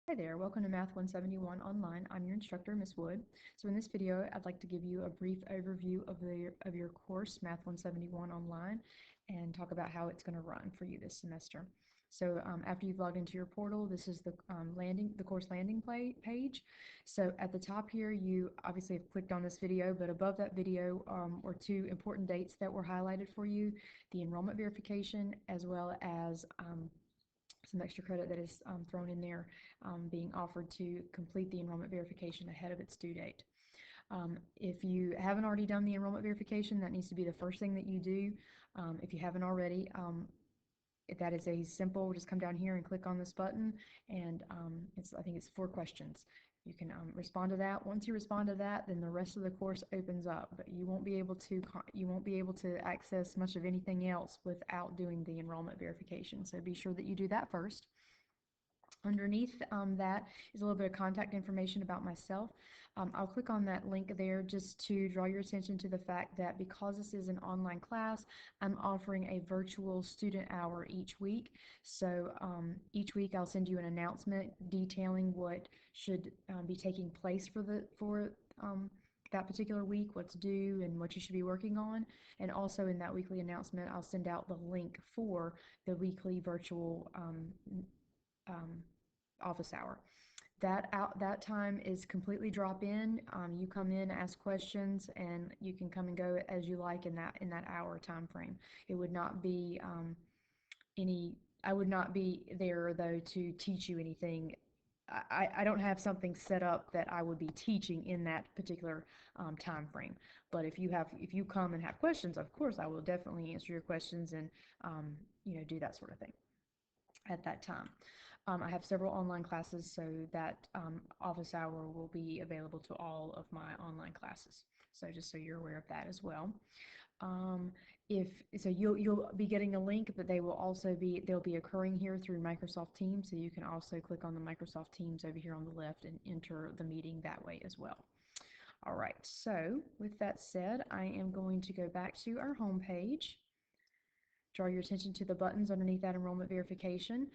Hi there, welcome to Math 171 Online. I'm your instructor, Ms. Wood. So in this video, I'd like to give you a brief overview of your course, Math 171 Online, and talk about how it's going to run for you this semester. So after you've logged into your portal, this is the course landing page. So at the top here, you obviously have clicked on this video, but above that video were two important dates that were highlighted for you: the enrollment verification as well as some extra credit that is thrown in there being offered to complete the enrollment verification ahead of its due date. If you haven't already done the enrollment verification, that needs to be the first thing that you do. If you haven't already, that is a simple, just come down here and click on this button, and I think it's 4 questions. You can respond to that. Once you respond to that, then the rest of the course opens up, but you won't be able to access much of anything else without doing the enrollment verification. So be sure that you do that first. Underneath that is a little bit of contact information about myself. I'll click on that link there just to draw your attention to the fact that because this is an online class, I'm offering a virtual student hour each week. So each week I'll send you an announcement detailing what should be taking place for that particular week, what's due, and what you should be working on. And also in that weekly announcement, I'll send out the link for the weekly virtual um, office hour. That time is completely drop in. You come in, ask questions, and you can come and go as you like in that hour time frame. It would not be any. I would not be there though to teach you anything. I don't have something set up that I would be teaching in that particular time frame. But if you come and have questions, of course I will definitely answer your questions and do that sort of thing at that time. I have several online classes, so that office hour will be available to all of my online classes. So just so you're aware of that as well. Um, if so, you'll be getting a link, but they'll be occurring here through Microsoft Teams. So you can also click on the Microsoft Teams over here on the left and enter the meeting that way as well. All right. So with that said, I am going to go back to our home page. Draw your attention to the buttons underneath that enrollment verification.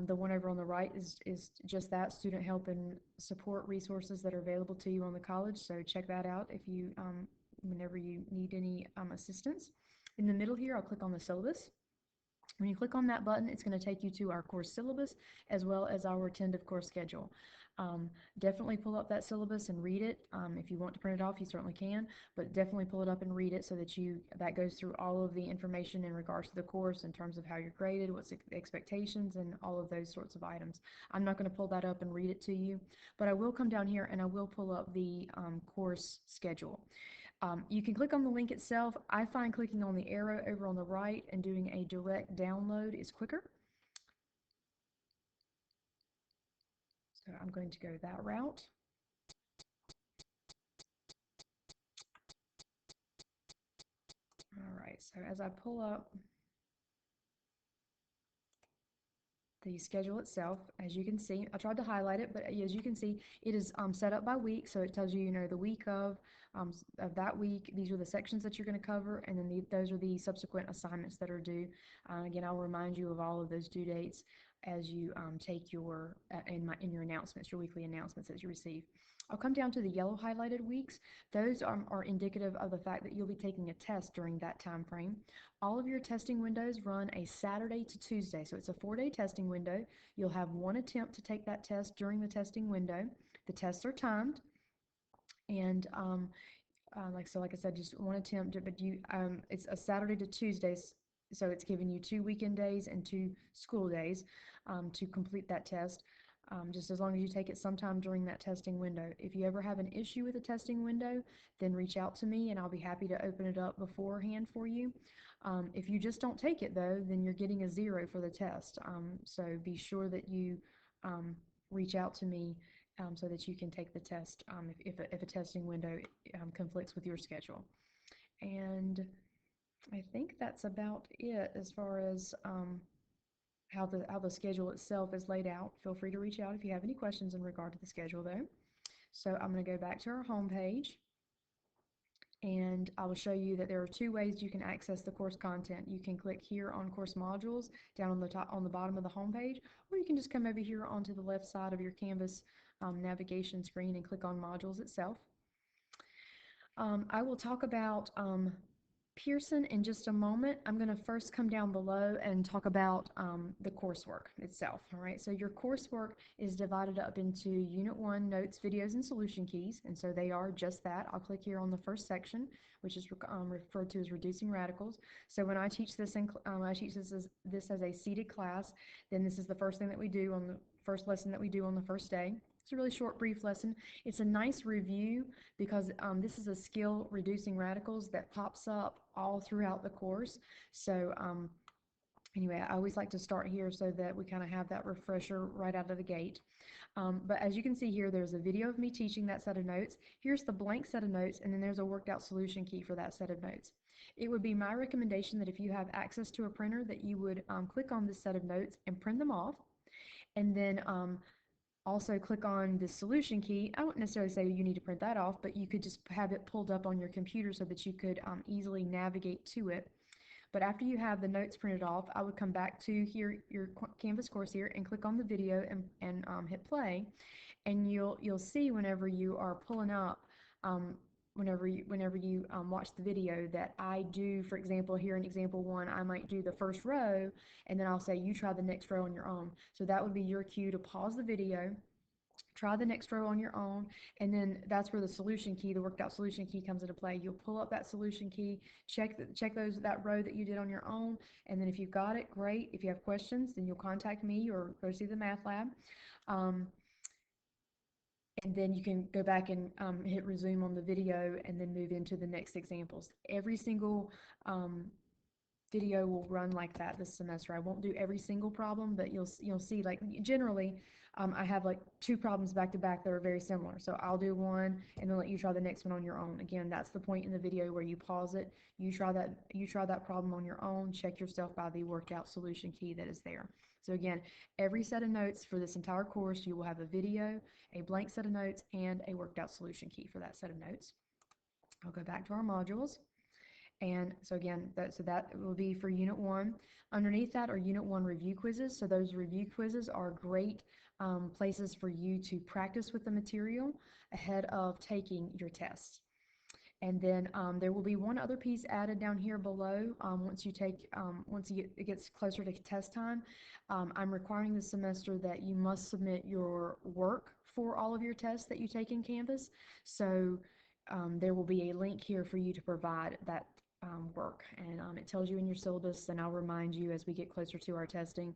The one over on the right is just that, student help and support resources that are available to you on the college. So check that out if you whenever you need any assistance. In the middle here, I'll click on the syllabus. When you click on that button, it's going to take you to our course syllabus as well as our tentative course schedule. Um, Definitely pull up that syllabus and read it. If you want to print it off, you certainly can, but definitely pull it up and read it so that goes through all of the information in regards to the course in terms of how you're graded, what's the expectations, and all of those sorts of items. I'm not going to pull that up and read it to you, but I will come down here and I will pull up the course schedule. You can click on the link itself. I find clicking on the arrow over on the right and doing a direct download is quicker. So I'm going to go that route. All right, so as I pull up the schedule itself, as you can see, I tried to highlight it, but as you can see, it is set up by week, so it tells you, the week of that week, these are the sections that you're going to cover, and then those are the subsequent assignments that are due. Again, I'll remind you of all of those due dates as you take your in your announcements, your weekly announcements that you receive. I'll come down to the yellow highlighted weeks. Those are indicative of the fact that you'll be taking a test during that time frame. All of your testing windows run a Saturday to Tuesday, so it's a 4-day testing window. You'll have one attempt to take that test during the testing window. The tests are timed, and like I said, just one attempt, but it's a Saturday to Tuesday, so it's giving you 2 weekend days and 2 school days to complete that test. Just as long as you take it sometime during that testing window. If you ever have an issue with the testing window, then reach out to me and I'll be happy to open it up beforehand for you. If you just don't take it though, then you're getting a 0 for the test. So be sure that you reach out to me so that you can take the test if a testing window conflicts with your schedule. And I think that's about it as far as how the schedule itself is laid out. Feel free to reach out if you have any questions in regard to the schedule though. So I'm going to go back to our home page. and I will show you that there are two ways you can access the course content. You can click here on course modules down on the top, on the bottom of the home page, or you can just come over here onto the left side of your Canvas navigation screen and click on modules itself. I will talk about Pearson in just a moment. I'm going to first come down below and talk about the coursework itself. All right, so your coursework is divided up into Unit 1 Notes, Videos, and Solution Keys, and so they are just that. I'll click here on the first section, which is referred to as Reducing Radicals. So when I teach this, I teach this as a seated class, then this is the first thing that we do on the first lesson that we do on the first day. It's a really short, brief lesson. It's a nice review because this is a skill, reducing radicals, that pops up all throughout the course. So anyway, I always like to start here so that we kind of have that refresher right out of the gate. But as you can see here, there's a video of me teaching that set of notes. Here's the blank set of notes, and then there's a worked out solution key for that set of notes. It would be my recommendation that if you have access to a printer, that you would click on this set of notes and print them off, and then also click on the solution key. I wouldn't necessarily say you need to print that off, but you could just have it pulled up on your computer so that you could easily navigate to it. But after you have the notes printed off, I would come back to here, your Canvas course here, and click on the video and hit play, and you'll see whenever you are pulling up, whenever you watch the video, that I do, for example, here in example 1, I might do the first row, and then I'll say you try the next row on your own. So that would be your cue to pause the video, try the next row on your own, and then that's where the solution key, the worked out solution key, comes into play. You'll pull up that solution key, check that row that you did on your own, and then if you've got it, great. If you have questions, then you'll contact me or go see the math lab. And then you can go back and hit resume on the video and then move into the next examples. Every single video will run like that this semester. I won't do every single problem, but you'll see, like, generally I have like 2 problems back to back that are very similar. So I'll do one and then let you try the next one on your own. Again, that's the point in the video where you pause it, you try that problem on your own, check yourself by the worked out solution key that is there. So again, every set of notes for this entire course, you will have a video, a blank set of notes, and a worked out solution key for that set of notes. I'll go back to our modules. And so again, that will be for Unit 1. Underneath that are Unit 1 review quizzes. So those review quizzes are great places for you to practice with the material ahead of taking your tests. And then there will be one other piece added down here below. Once it gets closer to test time, I'm requiring this semester that you must submit your work for all of your tests that you take in Canvas. So there will be a link here for you to provide that work, and it tells you in your syllabus, and I'll remind you as we get closer to our testing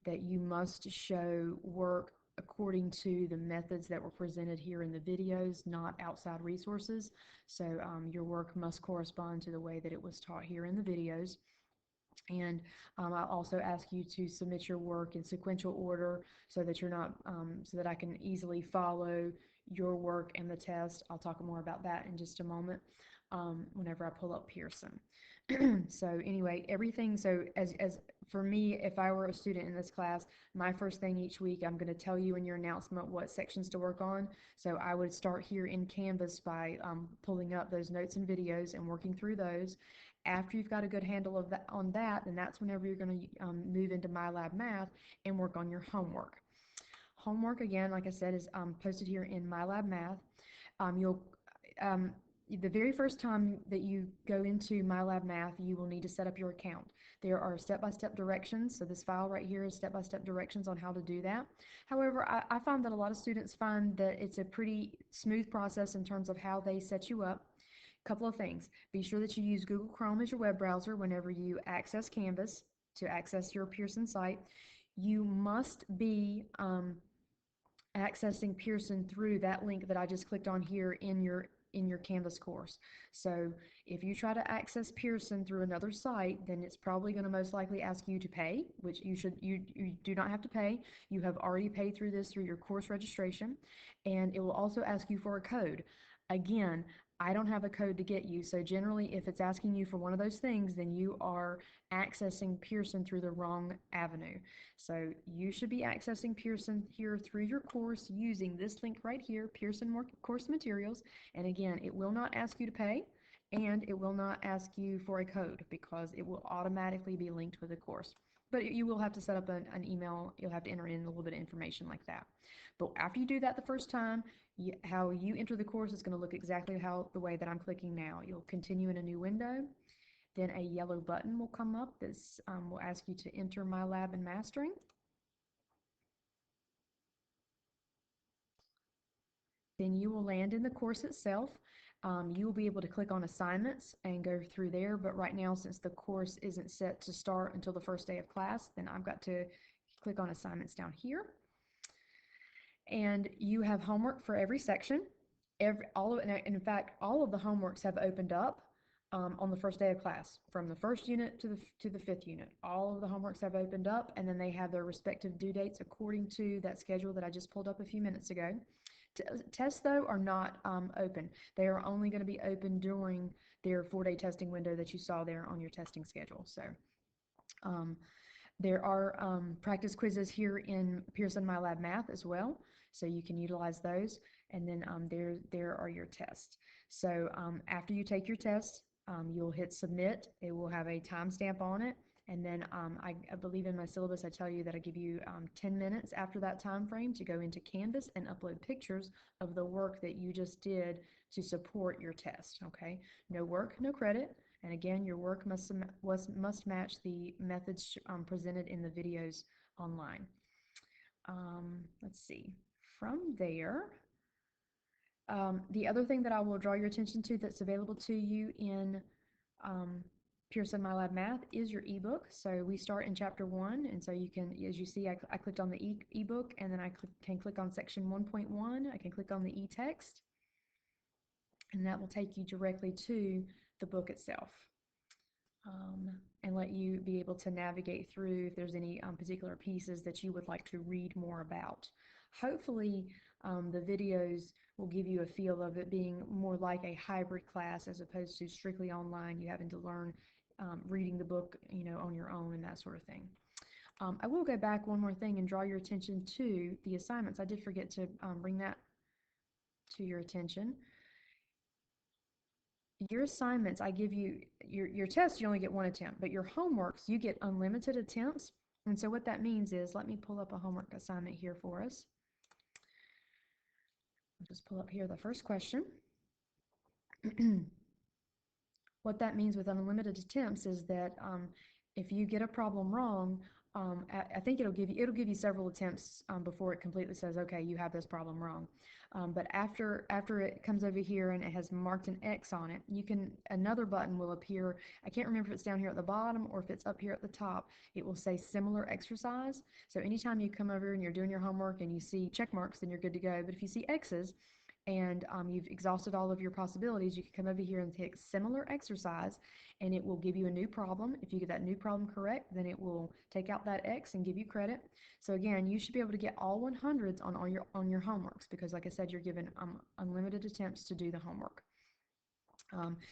that you must show work according to the methods that were presented here in the videos, not outside resources. So your work must correspond to the way that it was taught here in the videos. And I'll also ask you to submit your work in sequential order so that you're not, so that I can easily follow your work and the test. I'll talk more about that in just a moment whenever I pull up Pearson. So anyway, everything, so as for me, if I were a student in this class, my first thing each week, I'm going to tell you in your announcement what sections to work on. So I would start here in Canvas by pulling up those notes and videos and working through those. After you've got a good handle of that, then that's whenever you're going to move into MyLab Math and work on your homework. Homework, again, like I said, is posted here in MyLab Math. The very first time that you go into MyLab Math, you will need to set up your account. There are step-by-step directions, so this file right here is step-by-step directions on how to do that. However, I find that a lot of students find that it's a pretty smooth process in terms of how they set you up. Couple of things. Be sure that you use Google Chrome as your web browser whenever you access Canvas to access your Pearson site. You must be accessing Pearson through that link that I just clicked on here in your Canvas course. So if you try to access Pearson through another site, then it's probably going to most likely ask you to pay, which you do not have to pay. You have already paid through your course registration, and it will also ask you for a code. Again, I don't have a code to get you. So generally, if it's asking you for one of those things, then you are accessing Pearson through the wrong avenue. So you should be accessing Pearson here through your course using this link right here, Pearson Course Materials. And again, it will not ask you to pay, and it will not ask you for a code because it will automatically be linked with the course. But you will have to set up an email. You'll have to enter in a little bit of information like that. But after you do that the first time, how you enter the course is going to look exactly the way that I'm clicking now. You'll continue in a new window. Then a yellow button will come up that will ask you to enter MyLab and Mastering. Then you will land in the course itself. You will be able to click on assignments and go through there, but right now, since the course isn't set to start until the first day of class, then I've got to click on assignments down here. And you have homework for every section. In fact, all of the homeworks have opened up on the first day of class, from the first unit to the fifth unit. All of the homeworks have opened up, and then they have their respective due dates according to that schedule that I just pulled up a few minutes ago. Tests, though, are not open. They are only going to be open during their 4-day testing window that you saw there on your testing schedule. So there are practice quizzes here in Pearson MyLab Math as well, so you can utilize those. And then there are your tests. So after you take your test, you'll hit submit. It will have a timestamp on it. And then I believe in my syllabus I tell you that I give you 10 minutes after that time frame to go into Canvas and upload pictures of the work that you just did to support your test. Okay, no work, no credit. And again, your work must match the methods presented in the videos online. Let's see. From there, the other thing that I will draw your attention to that's available to you in Pearson MyLab Math is your ebook. So we start in chapter 1, and so you can, as you see, I clicked on the ebook, and then I can click on section 1.1. I can click on the e-text, and that will take you directly to the book itself. And let you be able to navigate through if there's any particular pieces that you would like to read more about. Hopefully, the videos will give you a feel of it being more like a hybrid class as opposed to strictly online, you having to learn reading the book, on your own and that sort of thing. I will go back one more thing and draw your attention to the assignments. I did forget to bring that to your attention. Your assignments, I give you your tests, you only get one attempt, but your homeworks, you get unlimited attempts. And so what that means is, let me pull up a homework assignment here for us. I'll just pull up here the first question. What that means with unlimited attempts is that if you get a problem wrong, I think it'll give you several attempts before it completely says, okay, you have this problem wrong. But after it comes over here and it has marked an X on it, another button will appear. I can't remember if it's down here at the bottom or if it's up here at the top. It will say similar exercise. So anytime you come over and you're doing your homework and you see check marks, then you're good to go. But if you see X's, and you've exhausted all of your possibilities, you can come over here and take similar exercise, and it will give you a new problem. If you get that new problem correct, then it will take out that X and give you credit. So again, you should be able to get all 100s on your homeworks because, like I said, you're given unlimited attempts to do the homework.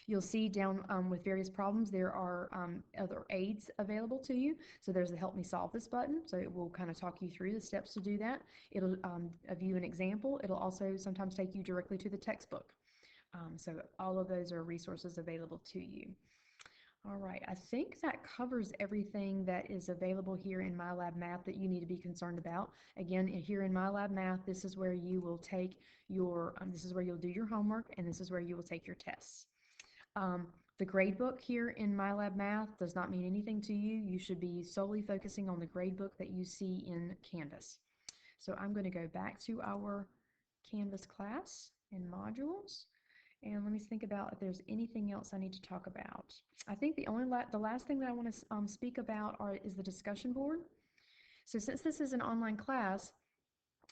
You'll see down with various problems there are other aids available to you. So there's the Help Me Solve This button. So it will kind of talk you through the steps to do that. It'll view an example. It'll also sometimes take you directly to the textbook. So all of those are resources available to you. All right, I think that covers everything that is available here in MyLab Math that you need to be concerned about. Again, here in MyLab Math, this is where you will take this is where you'll do your homework, and this is where you will take your tests. The gradebook here in MyLab Math does not mean anything to you. You should be solely focusing on the gradebook that you see in Canvas. So I'm going to go back to our Canvas class and modules. And let me think about if there's anything else I need to talk about. I think the last thing that I want to speak about is the discussion board. So since this is an online class,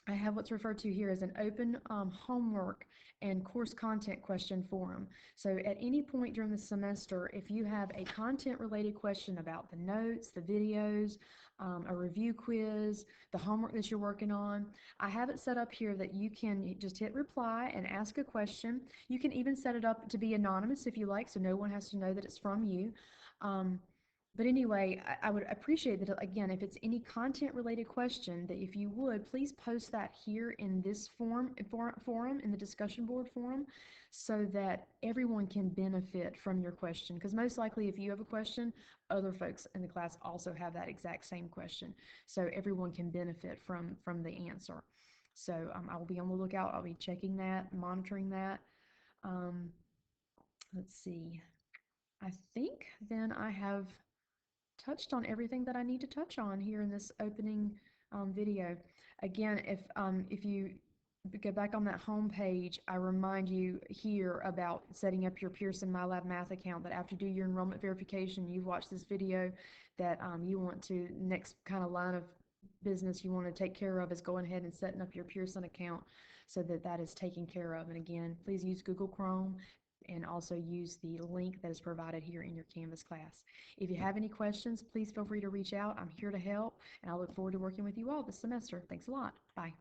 I have what's referred to here as an open homework and course content question forum. So at any point during the semester, if you have a content related question about the notes, the videos, a review quiz, the homework that you're working on, I have it set up here that you can just hit reply and ask a question. You can even set it up to be anonymous if you like, so no one has to know that it's from you. Um, but anyway, I would appreciate that, again, if it's any content related question, that if you would, please post that here in this forum, in the discussion board forum, so that everyone can benefit from your question. Because most likely, if you have a question, other folks in the class also have that exact same question. So everyone can benefit from the answer. So I will be on the lookout. I'll be checking that, monitoring that. Um, let's see. I think then I have touched on everything that I need to touch on here in this opening video. Again, if you go back on that home page, I remind you here about setting up your Pearson MyLab Math account, that after you do your enrollment verification, you've watched this video, that you want to, next kind of line of business you want to take care of is going ahead and setting up your Pearson account so that that is taken care of. And again, please use Google Chrome and also use the link that is provided here in your Canvas class. If you have any questions, please feel free to reach out. I'm here to help, and I look forward to working with you all this semester. Thanks a lot. Bye.